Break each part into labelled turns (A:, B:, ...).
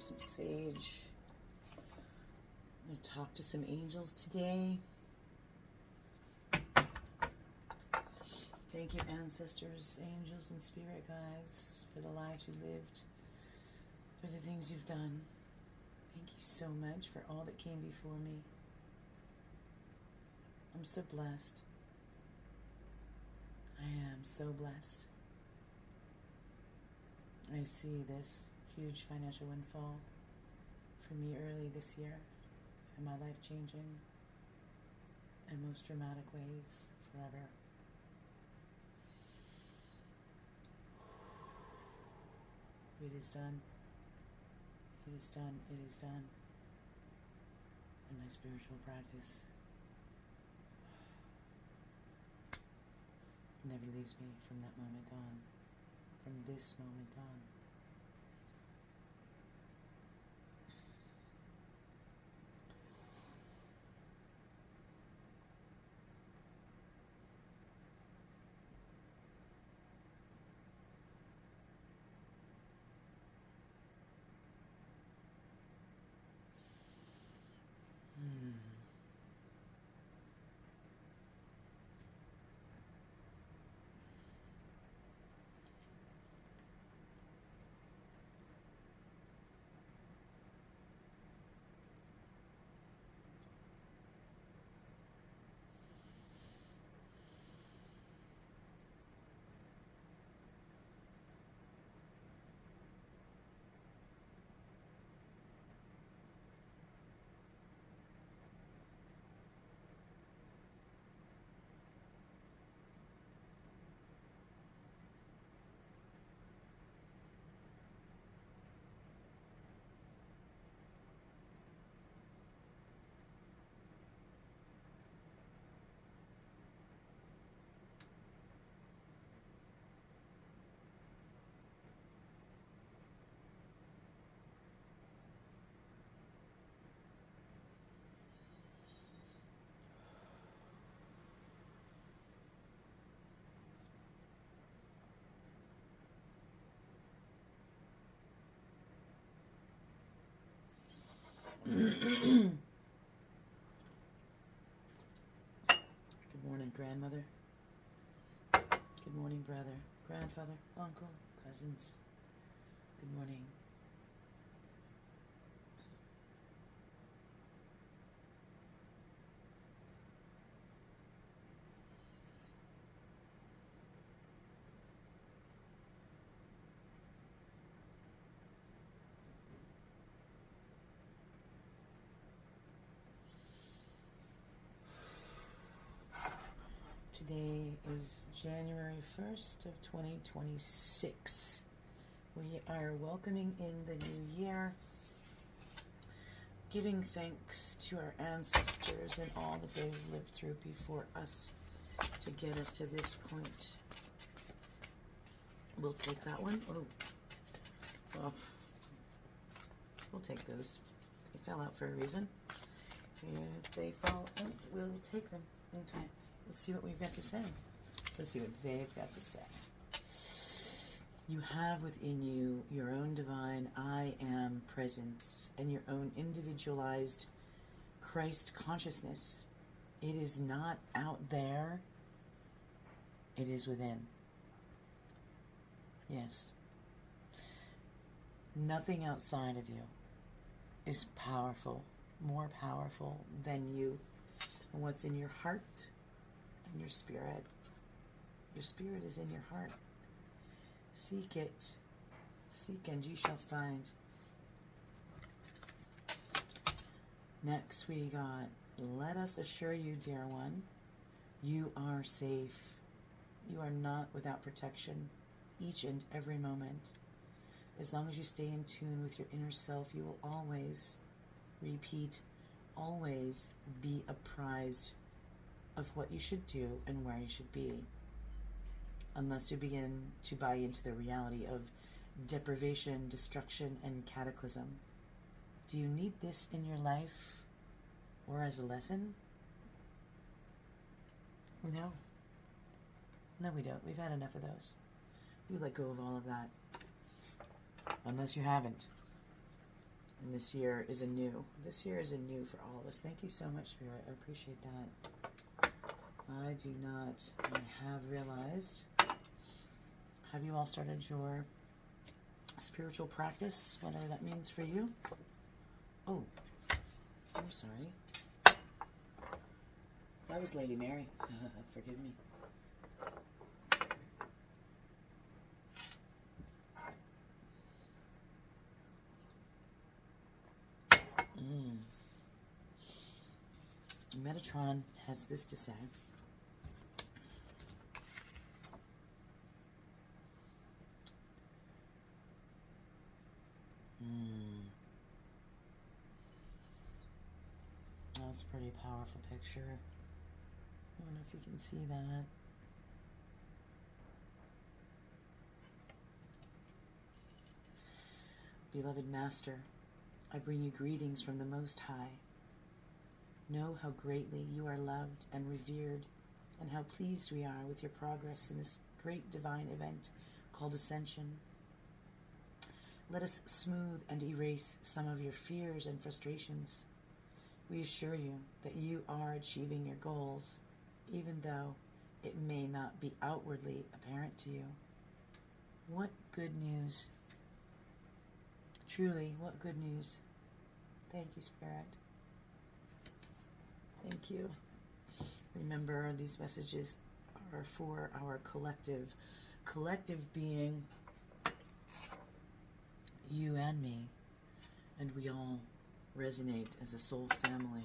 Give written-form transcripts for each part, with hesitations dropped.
A: some sage. I'm going to talk to some angels today. Thank you, ancestors, angels, and spirit guides, for the lives you lived, for the things you've done. Thank you so much for all that came before me. I'm so blessed. I am so blessed. I see this huge financial windfall for me early this year, and my life changing in most dramatic ways forever. It is done. It is done. It is done. In my spiritual practice, it never leaves me from that moment on, from this moment on. Good morning, grandmother. Good morning, brother, grandfather, uncle, cousins. Good morning. Today is January 1st of 2026. We are welcoming in the new year, giving thanks to our ancestors and all that they've lived through before us to get us to this point. We'll take that one. Oh, well, we'll take those. They fell out for a reason. If they fall out, we'll take them. Okay. Let's see what we've got to say. Let's see what they've got to say. You have within you your own divine I am presence and your own individualized Christ consciousness. It is not out there. It is within. Yes. Nothing outside of you is powerful, more powerful than you. And what's in your heart and your spirit. Your spirit is in your heart. Seek it. Seek and you shall find. Next we got, let us assure you, dear one, you are safe. You are not without protection each and every moment. As long as you stay in tune with your inner self, you will always, repeat, always be apprised of what you should do and where you should be. Unless you begin to buy into the reality of deprivation, destruction, and cataclysm. Do you need this in your life or as a lesson? No. No, we don't. We've had enough of those. We let go of all of that. Unless you haven't. And this year is a new. This year is a new for all of us. Thank you so much, Spirit. I appreciate that. I do not. I have realized. Have you all started your spiritual practice, whatever that means for you? Oh, I'm sorry. That was Lady Mary. Forgive me. Metatron has this to say. That's a pretty powerful picture. I don't know if you can see that. Beloved Master, I bring you greetings from the Most High. Know how greatly you are loved and revered, and how pleased we are with your progress in this great divine event called Ascension. Let us smooth and erase some of your fears and frustrations. We assure you that you are achieving your goals, even though it may not be outwardly apparent to you. What good news. Truly, what good news. Thank you, Spirit. Thank you. Remember, these messages are for our collective being you and me, and we all resonate as a soul family.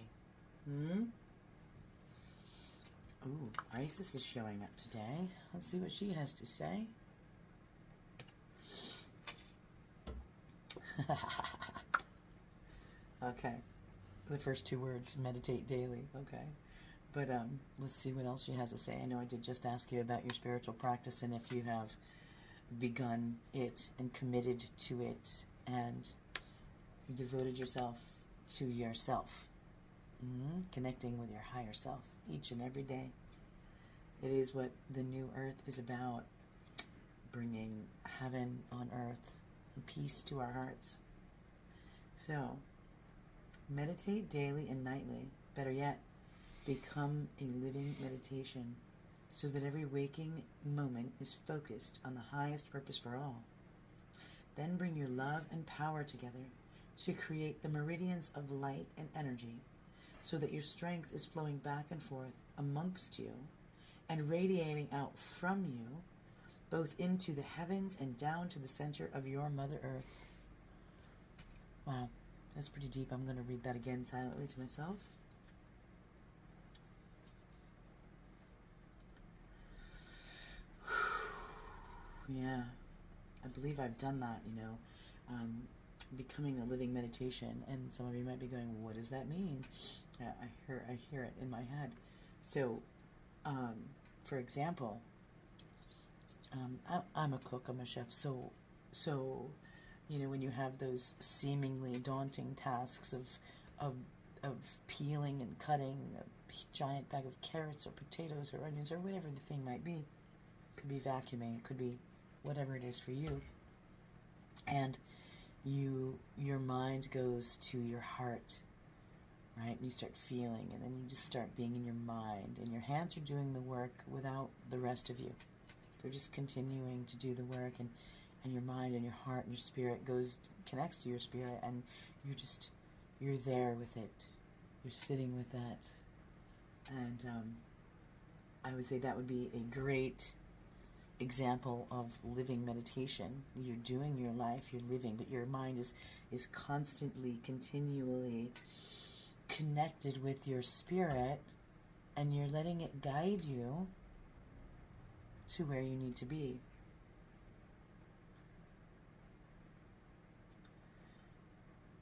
A: Ooh, Isis is showing up today. Let's see what she has to say. Okay. The first two words, meditate daily. Okay. But let's see what else she has to say. I know I did just ask you about your spiritual practice and if you have begun it and committed to it and devoted yourself to yourself. Connecting with your higher self each and every day. It is what the new earth is about. Bringing heaven on earth and peace to our hearts. So, meditate daily and nightly. Better yet, become a living meditation so that every waking moment is focused on the highest purpose for all. Then bring your love and power together to create the meridians of light and energy so that your strength is flowing back and forth amongst you and radiating out from you, both into the heavens and down to the center of your Mother Earth. Wow, that's pretty deep. I'm going to read that again silently to myself. Yeah, I believe I've done that, becoming a living meditation. And some of you might be going, what does that mean? I hear it in my head. So, for example, I'm a cook, I'm a chef, so when you have those seemingly daunting tasks of peeling and cutting a giant bag of carrots or potatoes or onions or whatever the thing might be, it could be vacuuming, it could be whatever it is for you, and your mind goes to your heart, right? And you start feeling, and then you just start being in your mind, and your hands are doing the work without the rest of you. They're just continuing to do the work, and your mind and your heart and your spirit connects to your spirit, and you're there with it. You're sitting with that. And I would say that would be a great example of living meditation. You're doing your life, you're living, but your mind is constantly, continually connected with your spirit, and you're letting it guide you to where you need to be.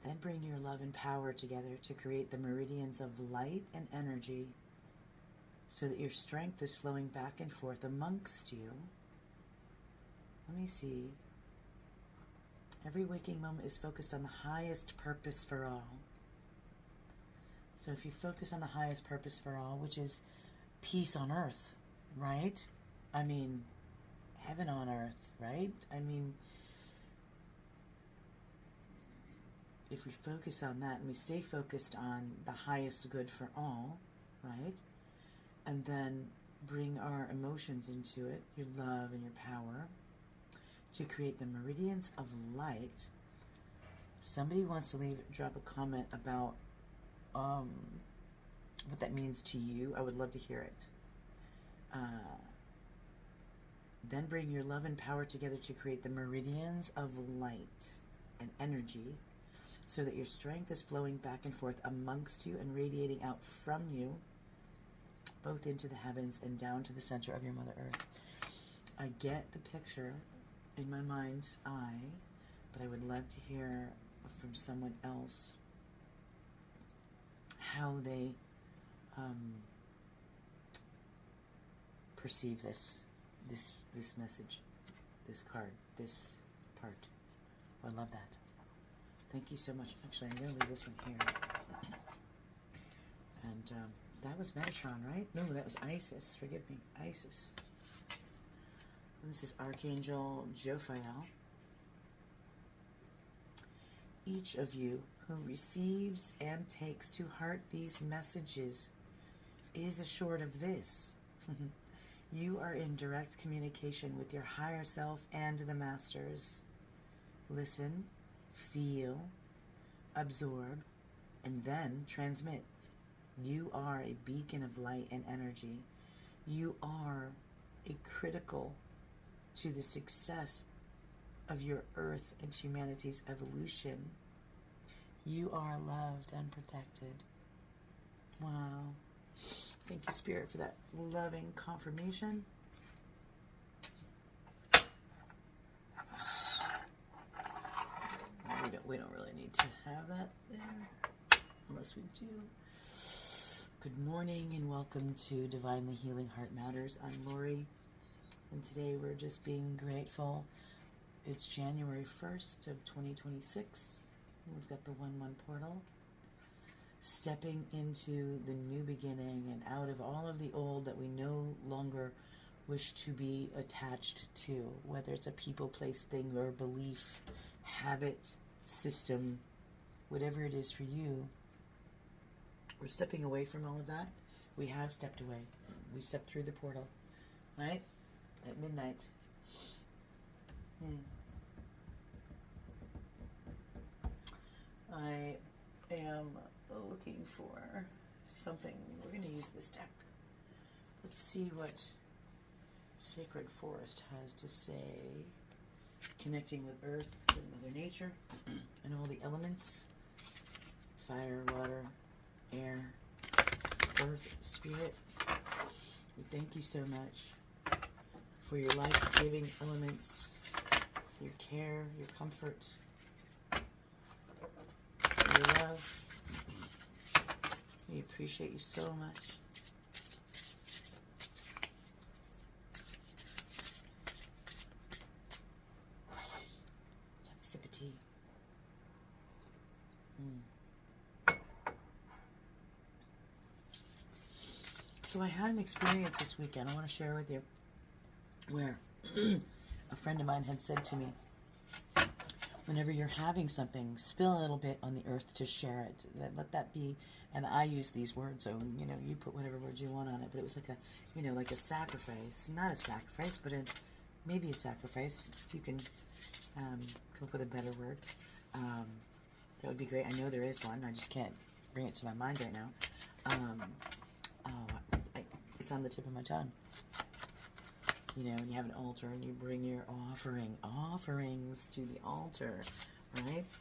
A: Then bring your love and power together to create the meridians of light and energy so that your strength is flowing back and forth amongst you. Let me see. Every waking moment is focused on the highest purpose for all. So if you focus on the highest purpose for all, which is peace on earth, right? I mean, heaven on earth, right? I mean, if we focus on that and we stay focused on the highest good for all, right? And then bring our emotions into it, your love and your power, to create the meridians of light. Somebody wants to drop a comment about what that means to you. I would love to hear it. Then bring your love and power together to create the meridians of light and energy, so that your strength is flowing back and forth amongst you and radiating out from you, both into the heavens and down to the center of your Mother Earth. I get the picture in my mind's eye, but I would love to hear from someone else how they perceive this message, this card, this part. I love that. Thank you so much. Actually, I'm going to leave this one here. And that was Metatron, right? No, that was Isis. Forgive me. Isis. And this is Archangel Jophiel. Each of you who receives and takes to heart these messages is assured of this. You are in direct communication with your higher self and the masters. Listen, feel, absorb, and then transmit. You are a beacon of light and energy. You are a critical to the success of your Earth and humanity's evolution. You are loved and protected. Wow. Thank you, Spirit, for that loving confirmation. We don't really need to have that there, unless we do. Good morning and welcome to Divinely Healing Heart Matters. I'm Laurie, and today we're just being grateful. It's January 1st of 2026. We've got the 1-1 portal. Stepping into the new beginning and out of all of the old that we no longer wish to be attached to, whether it's a people, place, thing, or belief, habit, system, whatever it is for you. We're stepping away from all of that. We have stepped away. We stepped through the portal, right? At midnight. I am looking for something. We're going to use this deck. Let's see what Sacred Forest has to say. Connecting with Earth and Mother Nature and all the elements. Fire, water, air, Earth, Spirit. We thank you so much for your life-giving elements, your care, your comfort, your love. We appreciate you so much. Let's have a sip of tea. So I had an experience this weekend I want to share with you where a friend of mine had said to me, whenever you're having something, spill a little bit on the earth to share it. Let that be, and I use these words, so, you put whatever words you want on it, but it was like like a sacrifice. Not a sacrifice, but maybe a sacrifice, if you can come up with a better word. That would be great. I know there is one. I just can't bring it to my mind right now. It's on the tip of my tongue. And you have an altar and you bring your offerings to the altar, right?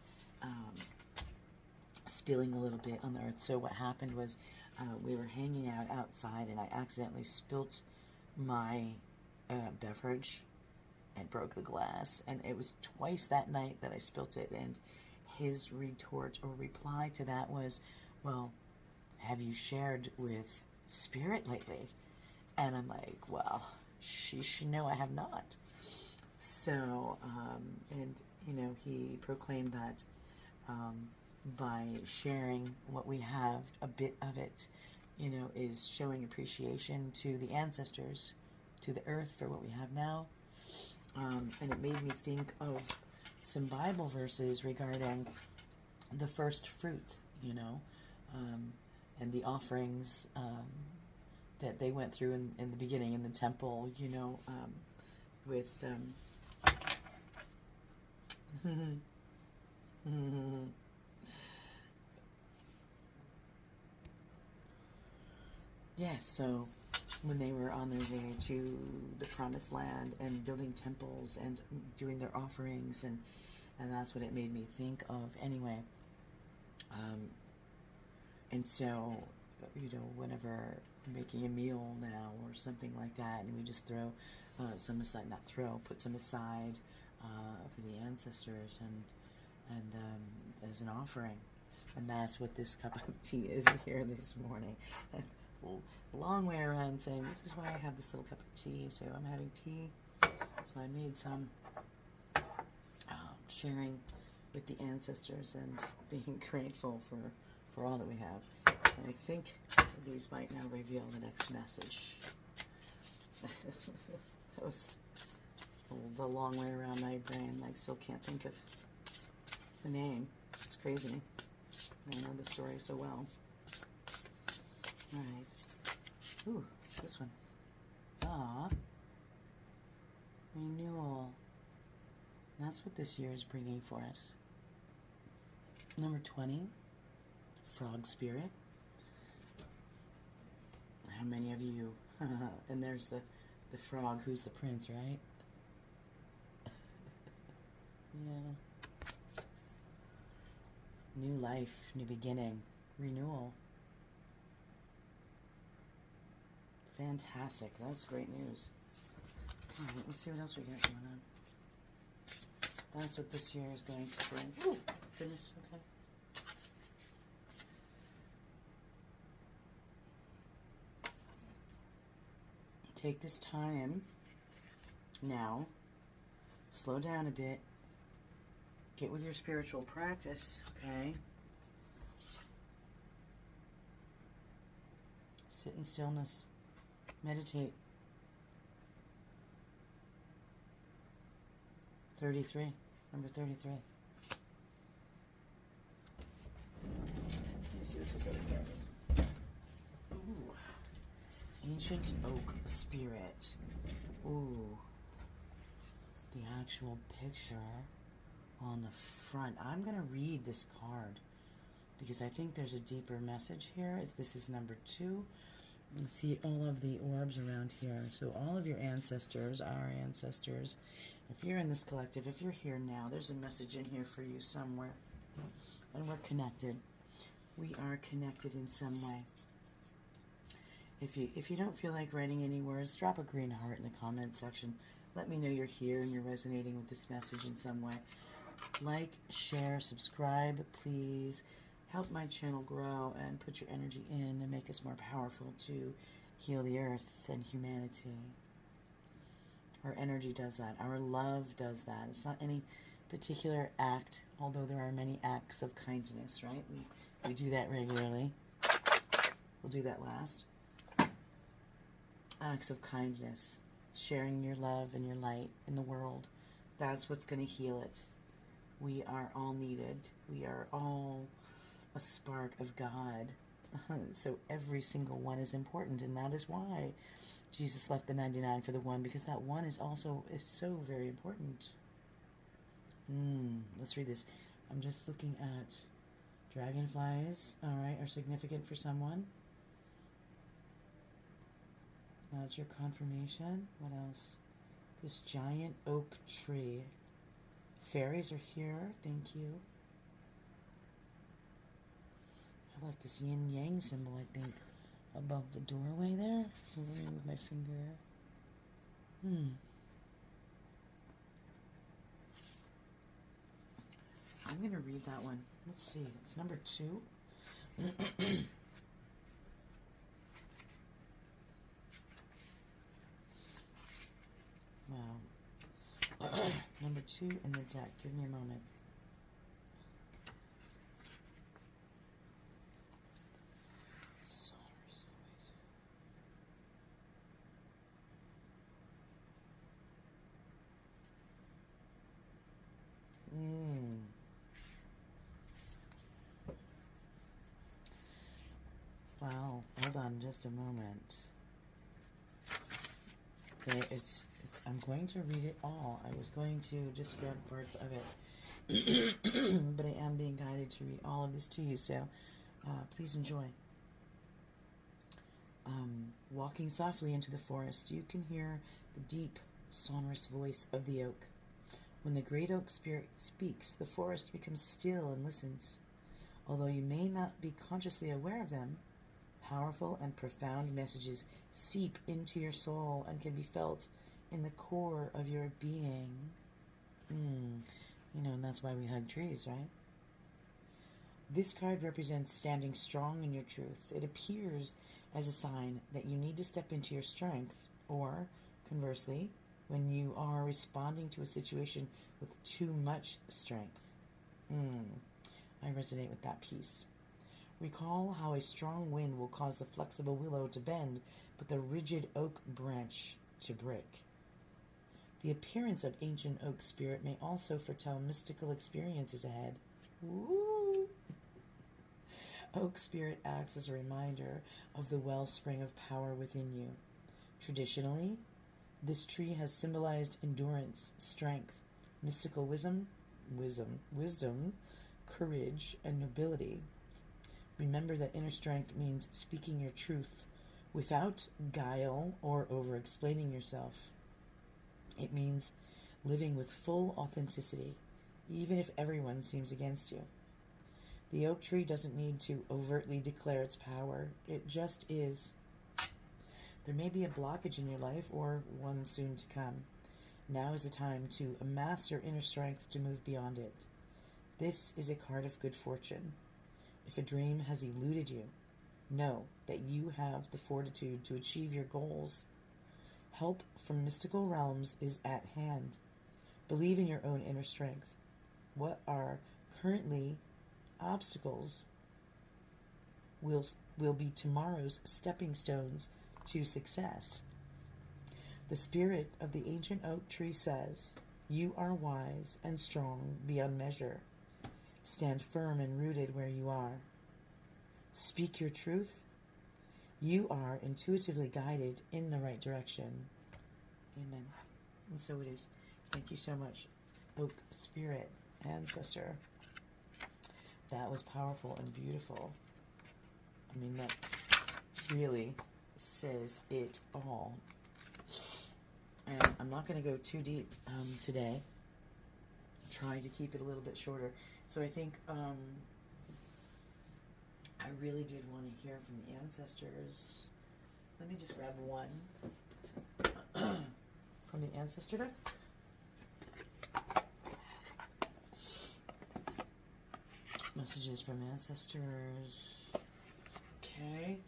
A: Spilling a little bit on the earth. So what happened was we were hanging out outside and I accidentally spilt my beverage and broke the glass. And it was twice that night that I spilt it. And his retort or reply to that was, well, have you shared with Spirit lately? And I'm like, well, sheesh, no, I have not. So, he proclaimed that by sharing what we have, a bit of it, is showing appreciation to the ancestors, to the earth for what we have now. And it made me think of some Bible verses regarding the first fruit, you know, and the offerings that they went through in the beginning in the temple, you know, with yes, so when they were on their way to the promised land and building temples and doing their offerings, and that's what it made me think of anyway. And so, you know, whenever we're making a meal now or something like that, and we just throw some aside, not throw, put some aside for the ancestors and as an offering. And that's what this cup of tea is here this morning. A long way around saying, this is why I have this little cup of tea. So I'm having tea. So I made some, sharing with the ancestors and being grateful for all that we have. And I think these might now reveal the next message. That was the long way around my brain. I still can't think of the name. It's crazy. I know the story so well. Alright. Ooh, this one. Renewal. That's what this year is bringing for us. Number 20. Frog spirit. How many of you? And there's the frog who's the prince, right? Yeah. New life, new beginning, renewal. Fantastic. That's great news. All right, let's see what else we got going on. That's what this year is going to bring. Ooh, goodness, okay. Take this time now, slow down a bit, get with your spiritual practice, okay? Sit in stillness, meditate. 33, number 33. Let me see what this other card is. Ooh. Ancient Oak Spirit. Ooh. The actual picture on the front. I'm going to read this card because I think there's a deeper message here. This is number 2. You see all of the orbs around here. So all of your ancestors, our ancestors, if you're in this collective, if you're here now, there's a message in here for you somewhere. And we're connected. We are connected in some way. If you don't feel like writing any words, drop a green heart in the comment section. Let me know you're here and you're resonating with this message in some way. Like, share, subscribe, please. Help my channel grow and put your energy in and make us more powerful to heal the earth and humanity. Our energy does that. Our love does that. It's not any particular act, although there are many acts of kindness, right? We do that regularly. We'll do that last. Acts of kindness. Sharing your love and your light in the world. That's what's going to heal it. We are all needed. We are all a spark of God. So every single one is important, and that is why Jesus left the 99 for the one, because that one is so very important. Let's read this. I'm just looking at dragonflies, alright, are significant for someone. That's your confirmation. What else? This giant oak tree. Fairies are here. Thank you. I like this yin-yang symbol, I think, above the doorway there. I'm going to move my finger. I'm going to read that one. Let's see. It's number 2. Wow. Number 2 in the deck. Give me a moment. Sonorous voice. Well, hold on just a moment. I'm going to read it all. I was going to just grab parts of it. But I am being guided to read all of this to you, so please enjoy. Walking softly into the forest, you can hear the deep, sonorous voice of the oak. When the great oak spirit speaks, the forest becomes still and listens. Although you may not be consciously aware of them, powerful and profound messages seep into your soul and can be felt in the core of your being. And that's why we hug trees, right? This card represents standing strong in your truth. It appears as a sign that you need to step into your strength, or, conversely, when you are responding to a situation with too much strength. I resonate with that piece. Recall how a strong wind will cause the flexible willow to bend, but the rigid oak branch to break. The appearance of ancient oak spirit may also foretell mystical experiences ahead. Woo! Oak spirit acts as a reminder of the wellspring of power within you. Traditionally, this tree has symbolized endurance, strength, mystical wisdom, courage, and nobility. Remember that inner strength means speaking your truth without guile or over-explaining yourself. It means living with full authenticity, even if everyone seems against you. The oak tree doesn't need to overtly declare its power. It just is. There may be a blockage in your life, or one soon to come. Now is the time to amass your inner strength to move beyond it. This is a card of good fortune. If a dream has eluded you, know that you have the fortitude to achieve your goals. Help from mystical realms is at hand. Believe in your own inner strength. What are currently obstacles will be tomorrow's stepping stones to success. The spirit of the ancient oak tree says, "You are wise and strong beyond measure. Stand firm and rooted where you are. Speak your truth. You are intuitively guided in the right direction." Amen. And so it is. Thank you so much, Oak Spirit Ancestor. That was powerful and beautiful. I mean, that really says it all. And I'm not going to go too deep today. I'm trying to keep it a little bit shorter. So I think I really did want to hear from the ancestors. Let me just grab one from the ancestor deck. Messages from ancestors. Okay.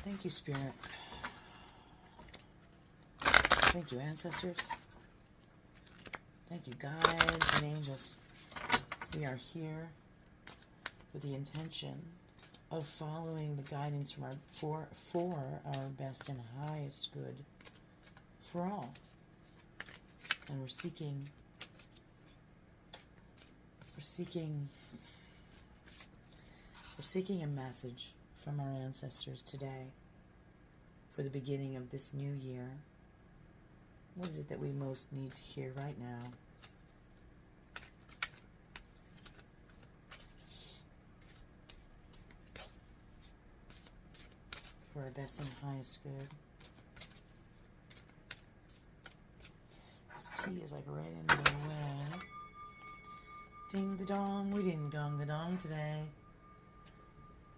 A: Thank you, Spirit. Thank you, ancestors. Thank you, guides and angels. We are here with the intention of following the guidance from for our best and highest good for all. And we're seeking a message from our ancestors today for the beginning of this new year. What is it that we most need to hear right now? For our best and highest good. This tea is like right in my way. Ding the dong. We didn't gong the dong today.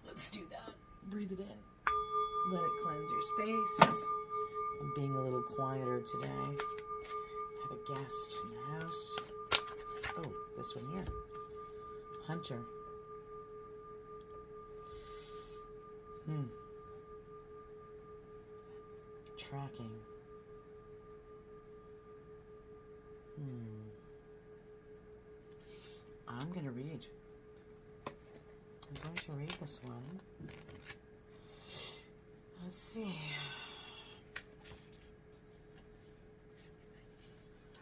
A: Let's do that. Breathe it in. Let it cleanse your space. I'm being a little quieter today. Have a guest in the house. Oh, this one here. Hunter. Tracking. I'm going to read. I'm going to read this one. Let's see.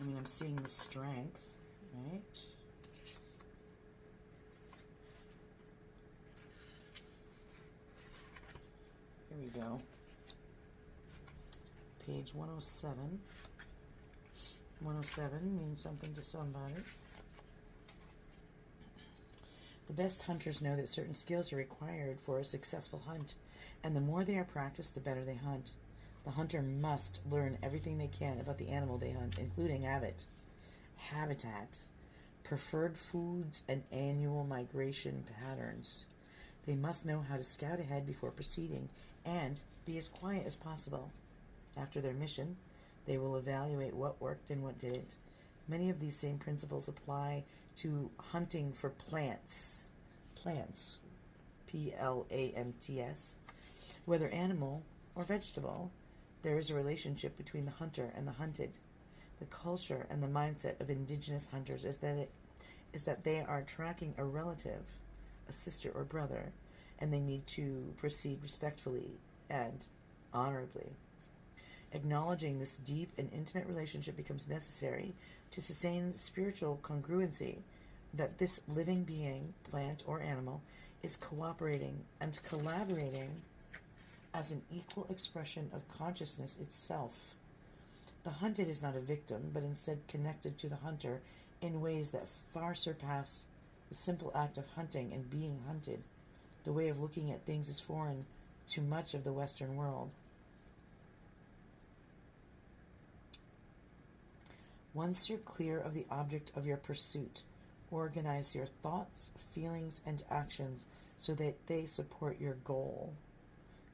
A: I mean, I'm seeing the strength, right? Here we go. Page 107. 107 means something to somebody. The best hunters know that certain skills are required for a successful hunt, and the more they are practiced, the better they hunt. The hunter must learn everything they can about the animal they hunt, including habitat, preferred foods, and annual migration patterns. They must know how to scout ahead before proceeding and be as quiet as possible. After their mission, they will evaluate what worked and what didn't. Many of these same principles apply to hunting for plants, plants, Plants, whether animal or vegetable. There is a relationship between the hunter and the hunted. The culture and the mindset of indigenous hunters is that they are tracking a relative, a sister or brother, and they need to proceed respectfully and honorably. Acknowledging this deep and intimate relationship becomes necessary to sustain spiritual congruency, that this living being, plant or animal, is cooperating and collaborating as an equal expression of consciousness itself. The hunted is not a victim, but instead connected to the hunter in ways that far surpass the simple act of hunting and being hunted. The way of looking at things is foreign to much of the Western world. Once you're clear of the object of your pursuit, organize your thoughts, feelings, and actions so that they support your goal.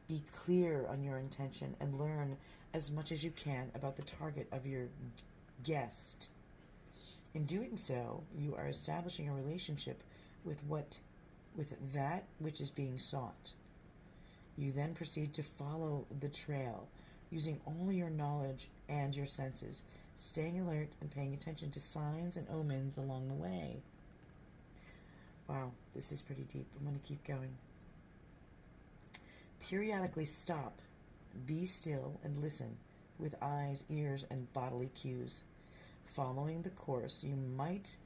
A: Be clear on your intention and learn as much as you can about the target of your guest. In doing so, you are establishing a relationship with that which is being sought. You then proceed to follow the trail, using only your knowledge and your senses, staying alert and paying attention to signs and omens along the way. Wow, this is pretty deep. I'm going to keep going. Periodically stop, be still, and listen with eyes, ears, and bodily cues. Following the course, you might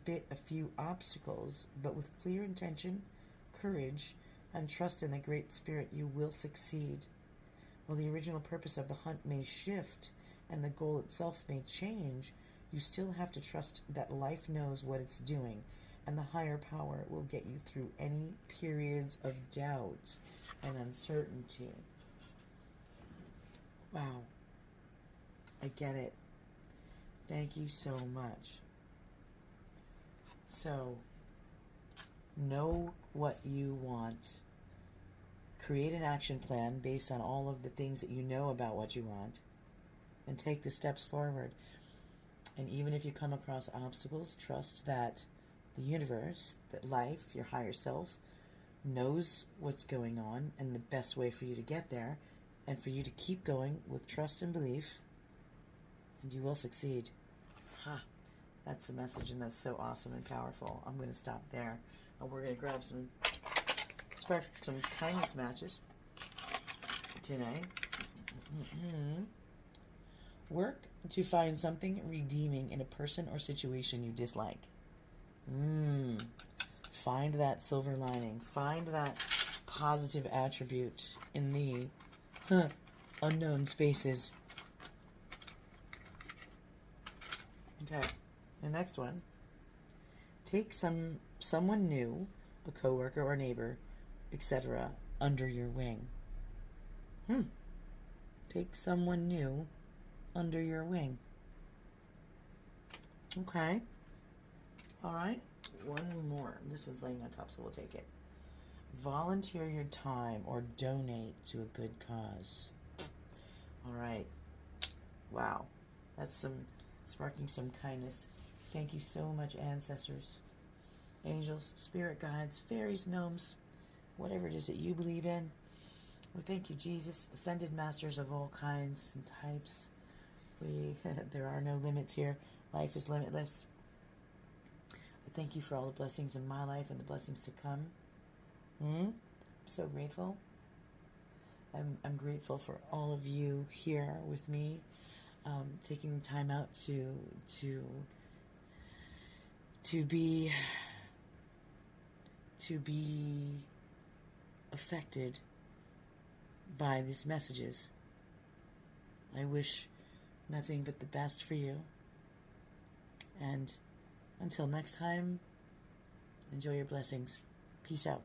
A: bit a few obstacles, but with clear intention, courage, and trust in the Great Spirit, you will succeed. While the original purpose of the hunt may shift and the goal itself may change, you still have to trust that life knows what it's doing, and the higher power will get you through any periods of doubt and uncertainty. Wow. I get it. Thank you so much. So, know what you want. Create an action plan based on all of the things that you know about what you want, and take the steps forward. And even if you come across obstacles, trust that the universe, that life, your higher self, knows what's going on and the best way for you to get there, and for you to keep going with trust and belief, and you will succeed. That's the message, and that's so awesome and powerful. I'm going to stop there. And we're going to grab spark some kindness matches today. Work to find something redeeming in a person or situation you dislike. Find that silver lining. Find that positive attribute in the unknown spaces. Okay, the next one. Take someone new, a coworker or neighbor, etc., under your wing. Take someone new under your wing. Okay. All right. One more. This one's laying on top, so we'll take it. Volunteer your time or donate to a good cause. All right. Wow. That's sparking some kindness. Thank you so much, ancestors, angels, spirit guides, fairies, gnomes, whatever it is that you believe in. Well, thank you, Jesus, ascended masters of all kinds and types. There are no limits here. Life is limitless. I thank you for all the blessings in my life and the blessings to come. I'm so grateful. I'm grateful for all of you here with me. taking the time out to be affected by these messages. I wish nothing but the best for you. And until next time, enjoy your blessings. Peace out.